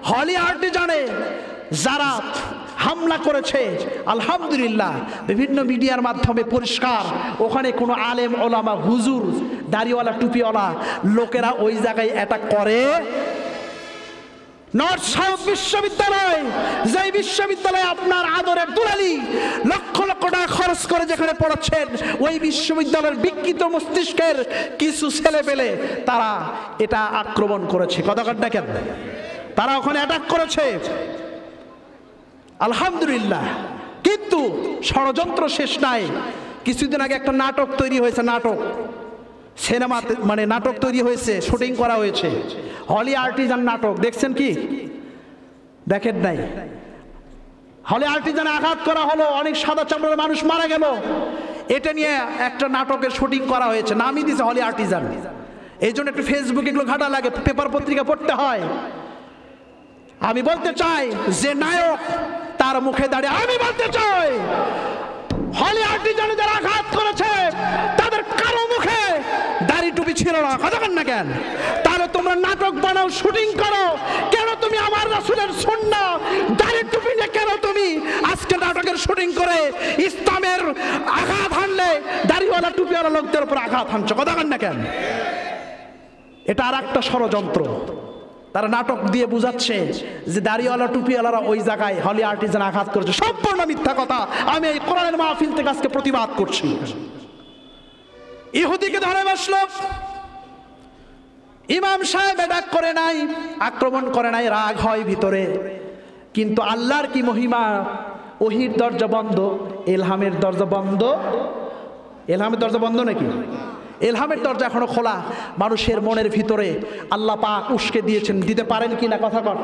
হলি আর্টিজানে যারা হামলা করেছে, আলহামদুলিল্লাহ বিভিন্ন মিডিয়ার মাধ্যমে পরিষ্কার, ওখানে কোনো আলেম ওলামা হুজুর দাড়িওয়ালা টুপিওয়ালা লোকেরা ওই জায়গায় অ্যাটাক করে। নর্থ সাউথ বিশ্ববিদ্যালয়, যে বিশ্ববিদ্যালয়ে আপনার আদরের দুলালি লক্ষ লক্ষ টাকা খরচ করে যেখানে পড়াচ্ছেন, ওই বিশ্ববিদ্যালয়ের বিকৃত মস্তিষ্কের কিছু ছেলে পেলে তারা এটা আক্রমণ করেছে। কতক্ষণ দেখেন, তারা ওখানে অ্যাটাক করেছে, আলহামদুলিল্লাহ। কিন্তু ষড়যন্ত্র শেষ নাই। কিছুদিন আগে একটা নাটক তৈরি হয়েছে, নাটক সিনেমাতে মানে নাটক তৈরি হয়েছে, শুটিং করা হয়েছে, হলি আর্টিজান নাটক। দেখছেন কি? দেখেন নাই? হলি আর্টিজানে আঘাত করা হলো, অনেক সাদা চামড়ার মানুষ মারা গেল, এটা নিয়ে একটা নাটকের শুটিং করা হয়েছে, নামই দিয়েছে হলি আর্টিজান। এই জন্য একটু ফেসবুকে এগুলো ঘাটা লাগে, পেপার পত্রিকা পড়তে হয়। আমি বলতে চাই যে নায়ক তার মুখে দাঁড়িয়ে আমি বলতে চাই, হলি আর্টিজানে যারা আঘাত করেছে তাদের কারো মুখে দাড়ি টুপি ছিল না। কথা বলেন না কেন? তাহলে তোমরা নাটক বানাও, শুটিং করো, কেন তুমি আমার রাসূলের সুন্নাহ দাড়ি টুপি নিয়ে কেন তুমি আজকে নাটকের শুটিং করে ইসলামের আঘাত হানলে দাড়িওয়ালা টুপিওয়ালা লোকদের উপর আঘাত হানছো? কথা বলেন না কেন? এটা আর একটা ষড়যন্ত্র। তারা নাটক দিয়ে বুঝাচ্ছে যে দাড়িওয়ালা টুপিওয়ালারা ওই জায়গায় হলি আর্টিজান আঘাত করেছে। সম্পূর্ণ মিথ্যা কথা। আমি এই কোরআনের মাহফিল থেকে আজকে প্রতিবাদ করছি। ইহুদিকে ধরে বসলো, ইমাম সাহেব অ্যাটাক করে নাই, আক্রমণ করে নাই, রাগ হয় ভিতরে, কিন্তু আল্লাহর কি মহিমা, ওহির দরজা বন্ধ, ইলহামের দরজা বন্ধ। ইলহামের দরজা বন্ধ নাকি? ইলহামের দরজা এখনো খোলা। মানুষের মনের ভিতরে আল্লাহ পাক উস্কে দিয়েছেন, দিতে পারেন কিনা কথা কর।